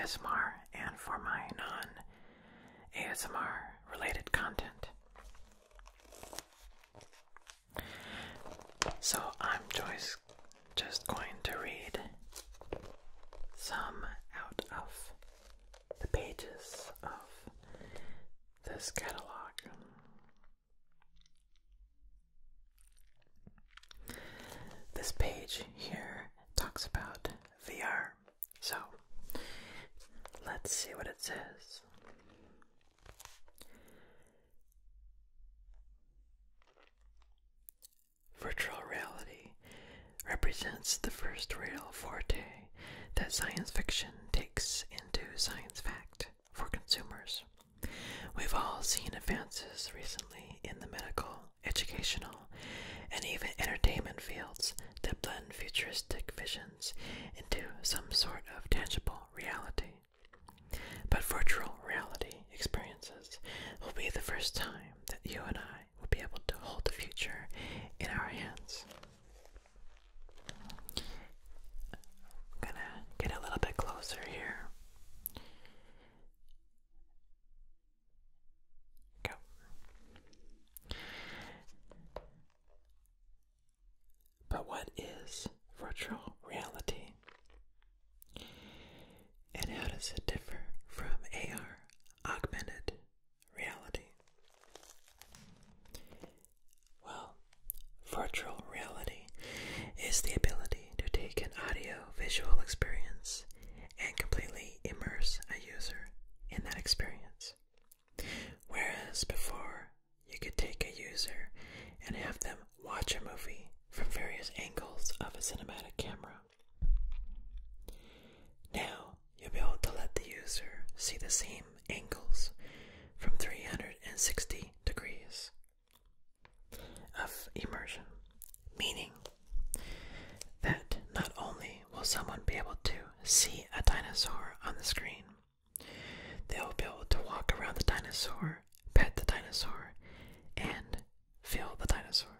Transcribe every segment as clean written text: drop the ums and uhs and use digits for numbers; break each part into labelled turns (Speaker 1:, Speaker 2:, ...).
Speaker 1: ASMR and for my non-ASMR related content. So I'm just going to read some out of the pages of this catalog. This page here talks about VR. So let's see what it says. Virtual reality represents the first real forte that science fiction takes into science fact for consumers. We've all seen advances recently in the medical, educational, and even entertainment fields that blend futuristic visions into some sort of tangible reality. But virtual reality experiences will be the first time that you and I will be able to hold the future in our hands. I'm gonna get a little bit closer here. Go. But what is virtual reality? And how does it differ from AR, augmented reality? Well, virtual reality is the ability to take an audio-visual experience and completely immerse a user in that experience. Whereas before, you could take a user and have them watch a movie from various angles of a cinematic camera. Now, you'll be able to let the user see the same angles from 360 degrees of immersion, meaning that not only will someone be able to see a dinosaur on the screen, they'll be able to walk around the dinosaur, pet the dinosaur, and feel the dinosaur.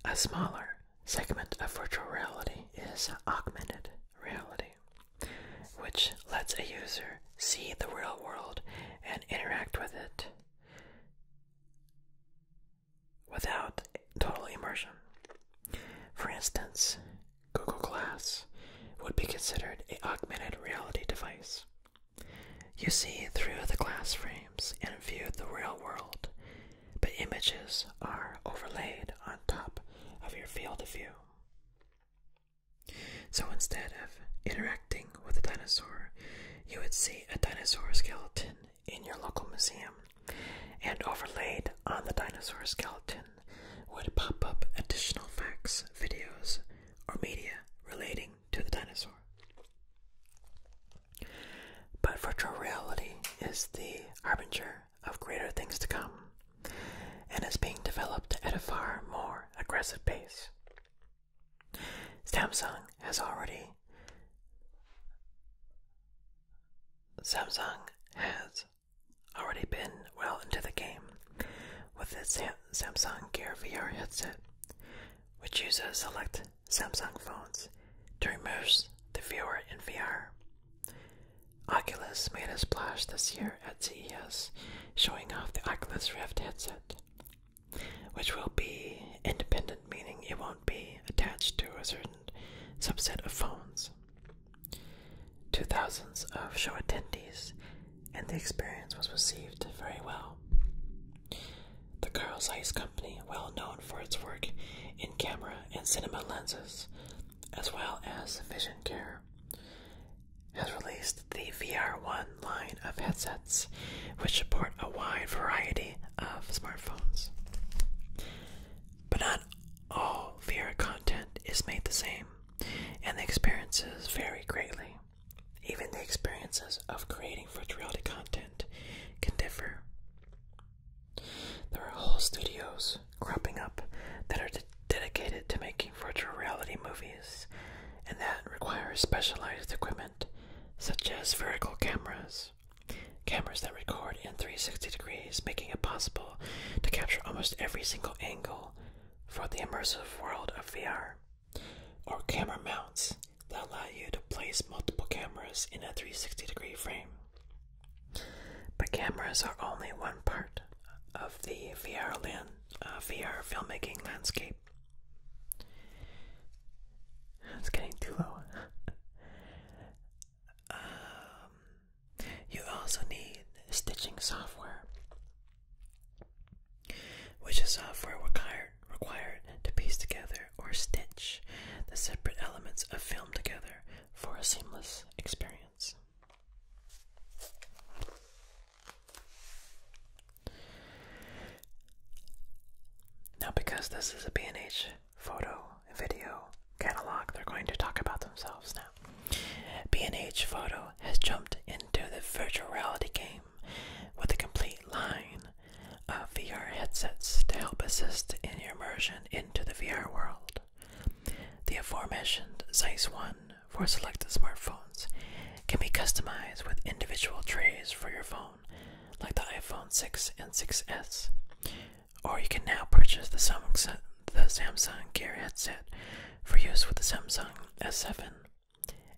Speaker 1: A smaller segment of virtual reality is augmented reality, which lets a user see the real world and interact with it without total immersion. For instance, Google Glass would be considered an augmented reality device. You see through the glass frames and view the real world, but images are overlaid on top of your field of view. So instead of interacting with a dinosaur, you would see a dinosaur skeleton in your local museum, and overlaid on the dinosaur skeleton would pop up additional facts, videos, or media relating to the dinosaur. But virtual reality is the harbinger of greater things to come, and is being developed at a far more aggressive pace. Samsung has already been well into the game with its Samsung Gear VR headset, which uses select Samsung phones to immerse the viewer in VR. Oculus made a splash this year at CES, showing off the Oculus Rift headset, which will be independent, meaning it won't be attached to a certain subset of phones, to thousands of show attendees, and the experience was received very well. The Carl Zeiss company, well known for its work in camera and cinema lenses, as well as vision care, has released the VR1 line of headsets, which support a wide variety of smartphones. But not all VR content is made the same, and the experiences vary greatly. Even the experiences of creating virtual reality content can differ. There are whole studios cropping up that are dedicated to making virtual reality movies, and that require specialized equipment such as vertical cameras that record in 360 degrees, making it possible to capture almost every single angle for the immersive world of VR, or camera mounts that allow you to cameras in a 360-degree frame. But cameras are only one part of the VR filmmaking landscape. It's getting too low. You also need stitching software, which is software required to piece together or stitch the separate elements of film together for a seamless experience. Now, because this is a B&H photo video catalog, they're going to talk about themselves now. B&H Photo has jumped into the virtual reality game with a complete line of VR headsets to help assist in your immersion into the VR world. The aforementioned Zeiss One for selected smartphones can be customized with individual trays for your phone, like the iPhone 6 and 6S. Or you can now purchase the Samsung Gear headset for use with the Samsung S7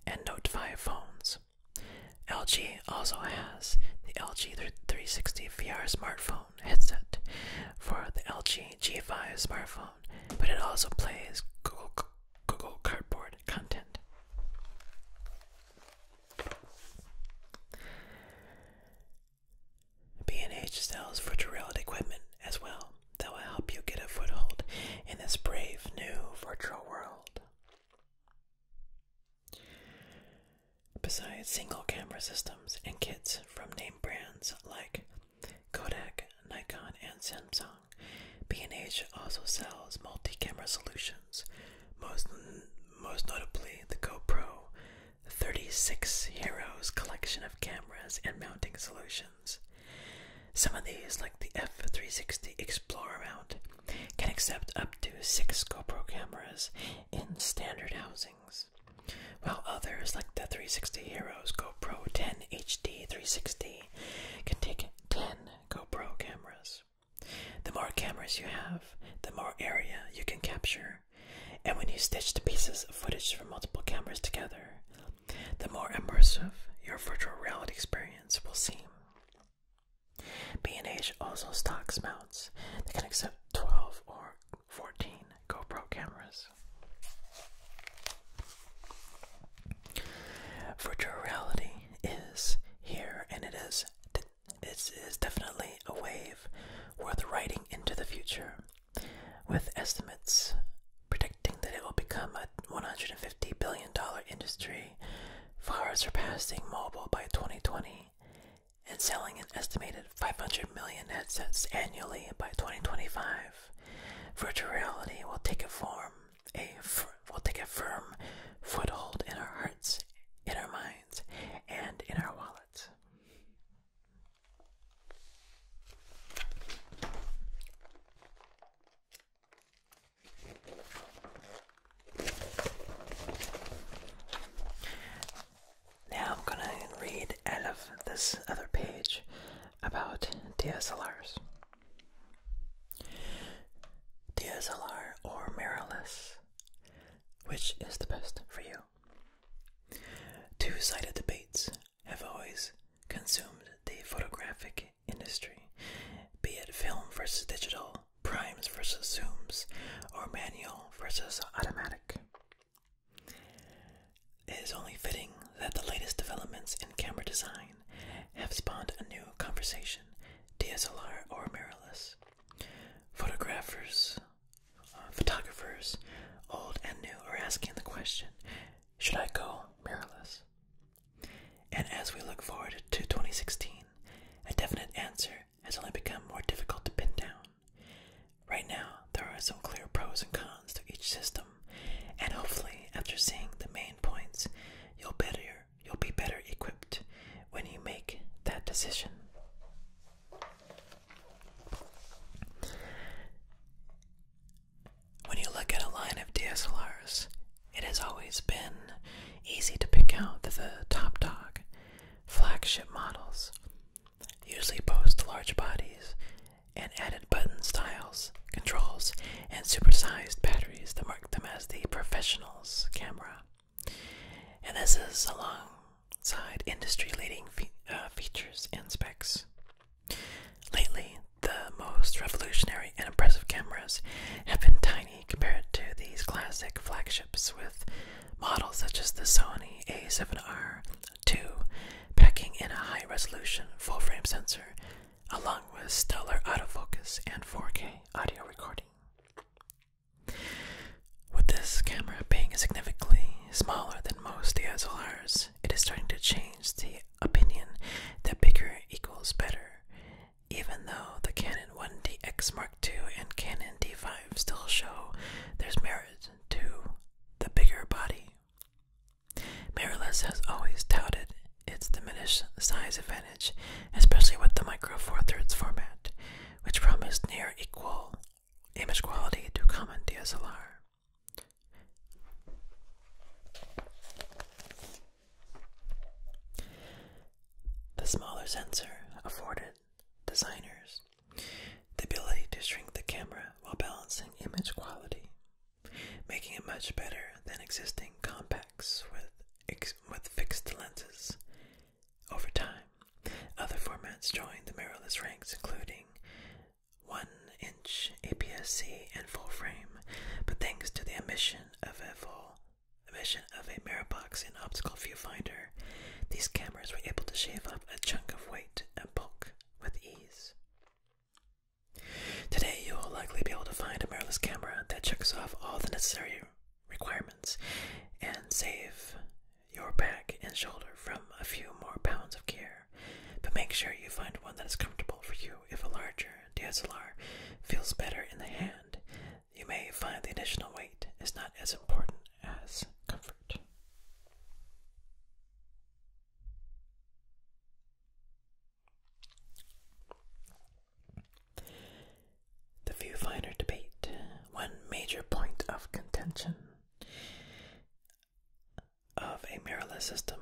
Speaker 1: and Note 5 phones. LG also has the LG 360 VR smartphone headset for the LG G5 smartphone, but it also plays Google Cardboard content. B&H sells virtual reality equipment as well that will help you get a foothold in this brave new virtual world. Besides single camera systems and kits from name brands like Kodak, Nikon, and Samsung, B&H also sells multi-camera solutions, most notably the GoPro 36 Heroes collection of cameras and mounting solutions. Some of these, like the F360 Explorer mount, can accept up to 6 GoPro cameras in standard housings, while others, like the 360 Heroes GoPro 10 HD 360, can take 10 GoPro cameras. The more cameras you have, the more area you can capture, and when you stitch the pieces of footage from multiple cameras together, the more immersive your virtual reality experience will seem. B&H also stocks mounts that can accept 12 or 14 GoPro cameras. Virtual reality is here, and it is definitely a wave worth riding into the future, with estimates predicting that it will become a $150 billion industry, far surpassing mobile by 2020, and selling an estimated 500 million headsets annually by 2025. Virtual reality will take a firm foothold in our hearts, in our minds, and in our wallets. Now I'm gonna read out of this other page about DSLRs. DSLR or mirrorless, which is the best for you? Two-sided debates have always consumed the photographic industry, be it film versus digital, primes versus zooms, or manual versus automatic. It is only fitting that the latest developments in camera design have spawned a new conversation, DSLR or mirrorless. Photographers, old and new, are asking the question, should I go mirrorless? And as we look forward to 2016, a definite answer has only become more difficult to pin down. Right now, there are some clear pros and cons to each system, and hopefully, after seeing the main points, you'll be better equipped when you make that decision. When you look at a line of DSLRs, it has always been easy to pick out that the top dog, flagship models, usually boast large bodies and added button styles, controls, and supersized batteries that mark them as the professional's camera. And this is along alongside industry-leading features and specs. Lately, the most revolutionary and impressive cameras have been tiny compared to these classic flagships, with models such as the Sony A7R II packing in a high-resolution full-frame sensor, along with stellar autofocus and 4K audio recording. With this camera being significantly smaller than most DSLRs, it is starting to change the opinion that bigger equals better, even though the Canon 1DX Mark II and Canon D5 still show there's merit to the bigger body. Mirrorless has always touted its diminished size advantage, especially with the Micro Four Thirds format, which promised near equal image quality to common DSLR. The smaller sensor afforded designers the ability to shrink the camera while balancing image quality, making it much better than existing compacts with fixed lenses. Over time, other formats joined the mirrorless ranks, including 1-inch APS-C and full frame, but thanks to the omission of a mirror box and optical viewfinder, these cameras were able to shave off a chunk of weight and bulk with ease. Today, you will likely be able to find a mirrorless camera that checks off all the necessary requirements and save your back and shoulder from a few more pounds of gear, but make sure you find one that is comfortable for you. If a larger DSLR feels better in the hand, you may find the additional weight is not as important as comfort. The viewfinder debate. One major point of contention of a mirrorless system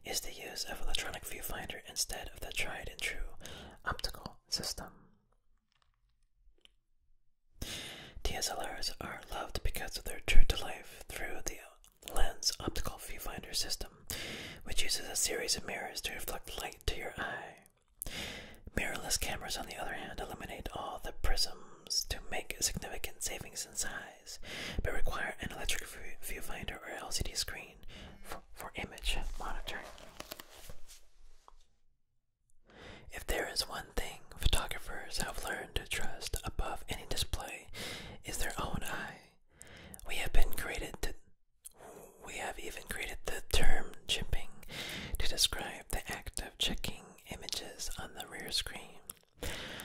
Speaker 1: is the use of electronic viewfinder instead of the tried and true optical system. DSLRs are loved because of their true-to-life through the lens optical viewfinder system, which uses a series of mirrors to reflect light to your eye. Mirrorless cameras, on the other hand, eliminate all the prisms to make significant savings in size, but require an electric viewfinder or LCD screen for image monitoring. If there is one thing photographers have learned to trust above any display, is their own eye. We have even created the term chipping to describe the act of checking images on the rear screen.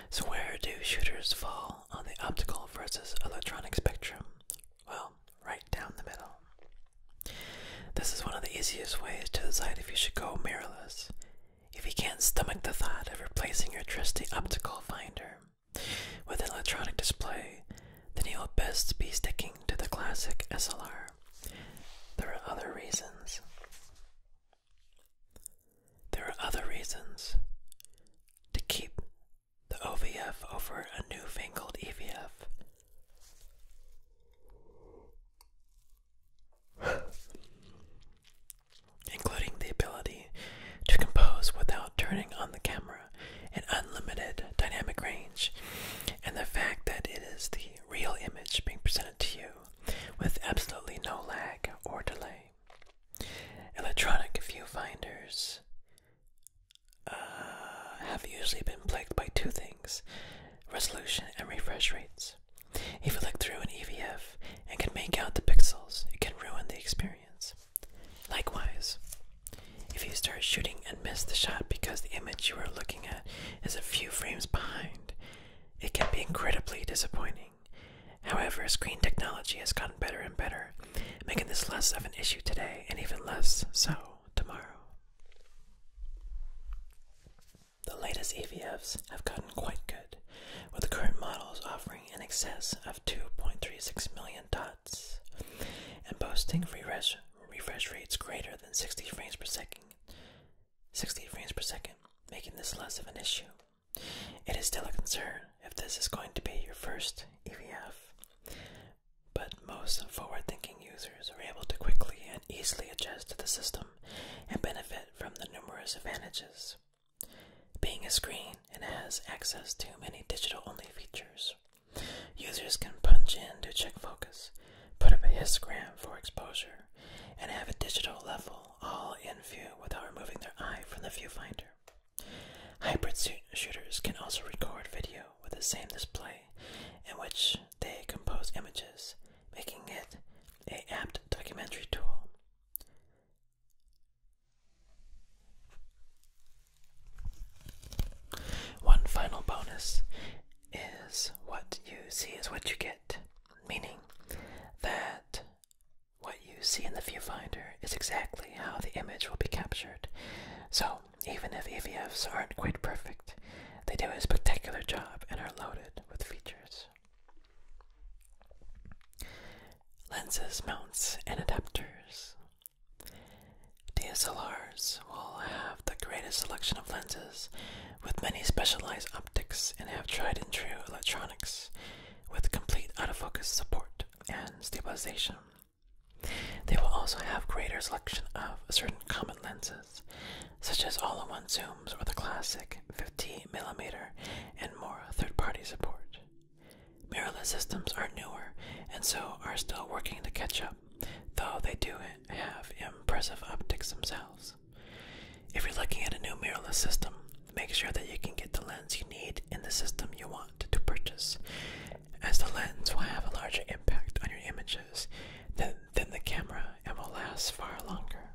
Speaker 1: So where do shooters fall on the optical versus electronic spectrum? Well, right down the middle. This is one of the easiest ways to decide if you should go mirrorless. If you can't stomach the thought of replacing your trusty optical finder with an electronic display, then you'll best be sticking to the classic SLR. There are other reasons. To keep the OVF over a newfangled EVF. Including the ability to compose without turning on the camera, an unlimited dynamic range, and the fact that it is the real image being presented to you with absolutely no lag or delay. Electronic viewfinders have usually been plagued by two things: resolution and refresh rates. If you look through an EVF and can make out the pixels, it can ruin the experience. Likewise, if you start shooting and miss the shot because the image you are looking at is a few frames behind, it can be incredibly disappointing. However, screen technology has gotten better and better, making this less of an issue today and even less so tomorrow. The latest EVFs have gotten quite good, with the current models offering in excess of 2.36 million dots and boasting refresh rates greater than 60 frames per second, making this less of an issue. It is still a concern if this is going to be your first EVF, but most forward-thinking users are able to quickly and easily adjust to the system and benefit from the numerous advantages. Being a screen, it has access to many digital-only features. Users can punch in to check focus, put up a histogram for exposure, and have a digital level all in view without removing their eye from the viewfinder. Hybrid shooters can also record video with the same display in which they compose images, making it an apt documentary tool. One final bonus is what you see is what you get, meaning that what you see in the viewfinder is exactly how the image will be captured. So, even if AVFs aren't quite perfect, they do a spectacular job and are loaded with features. Lenses, mounts, and adapters. DSLRs will have the greatest selection of lenses with many specialized optics and have tried and true electronics with complete autofocus support and stabilization. They will also have greater selection of certain common lenses, such as all-in-one zooms or the classic 50mm and more third-party support. Mirrorless systems are newer and so are still working to catch up, though they do have impressive optics themselves. If you're looking at a new mirrorless system, make sure that you can get the lens you need in the system you want to purchase, as the lens will have a larger impact on your images than the camera and will last far longer.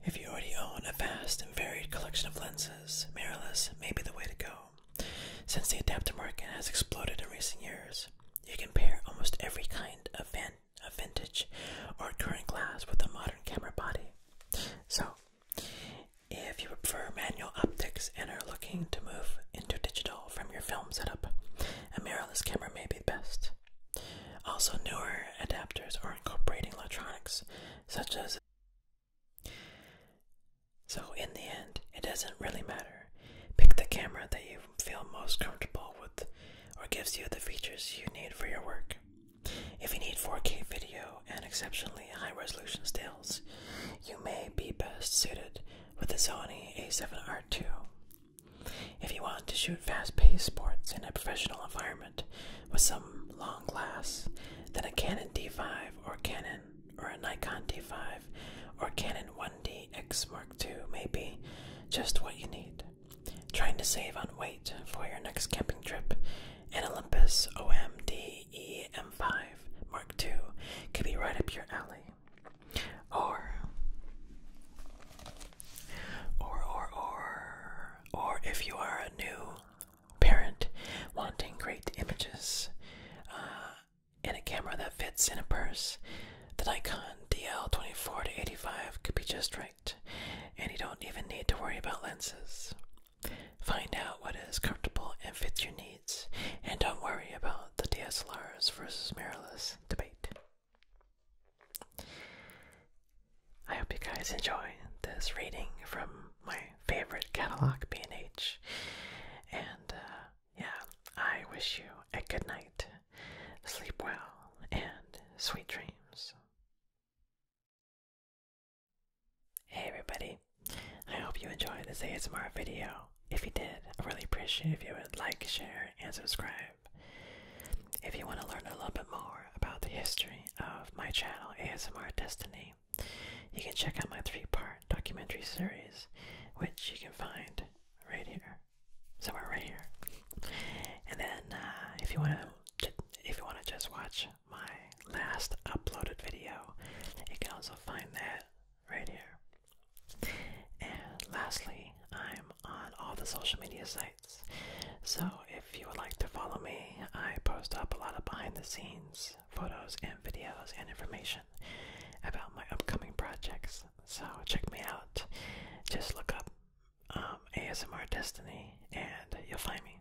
Speaker 1: If you already own a vast and varied collection of lenses, mirrorless may be the way to go. Since the adapter market has exploded in recent years, you can pair almost every kind of vintage or current glass with a modern camera body. So, if you prefer manual optics and are looking to move into digital from your film setup, a mirrorless camera may be best. Also, newer adapters are incorporating electronics, such as. So, in the end, it doesn't really matter. Pick the camera that you feel most comfortable with or gives you the features you need for your work. If you need 4K video and exceptionally high resolution stills, you may be best suited with the Sony a7R II. If you want to shoot fast-paced sports in a professional environment with some long glass, then a Canon D5 or a Nikon D5 or Canon 1DX Mark II may be just what you need. Trying to save on weight for your next camping trip, an Olympus OMD EM5 Mark II could be right up your alley. Or if you are a new parent wanting great images in a camera that fits in a purse, the Nikon DL24-85 could be just right, and you don't even need to worry about lenses. Find out what is comfortable and fits your needs, and don't worry about the DSLRs versus mirrorless debate. I hope you guys enjoy this reading from my favorite catalog, B&H, and yeah, I wish you a good night, sleep well, and sweet dreams. Hey everybody, I hope you enjoyed this ASMR video. If you did, I really appreciate if you would like, share, and subscribe. If you want to learn a little bit more about the history of my channel, ASMR Destiny, you can check out my 3-part documentary series, which you can find right here, somewhere right here. And then, if you want to just watch my last uploaded video, you can also find that right here. And lastly, I'm on all the social media sites, so if you would like to follow me, I post up a lot of behind the scenes photos and videos and information about my upcoming projects, so check me out. Just look up ASMR Destiny and you'll find me.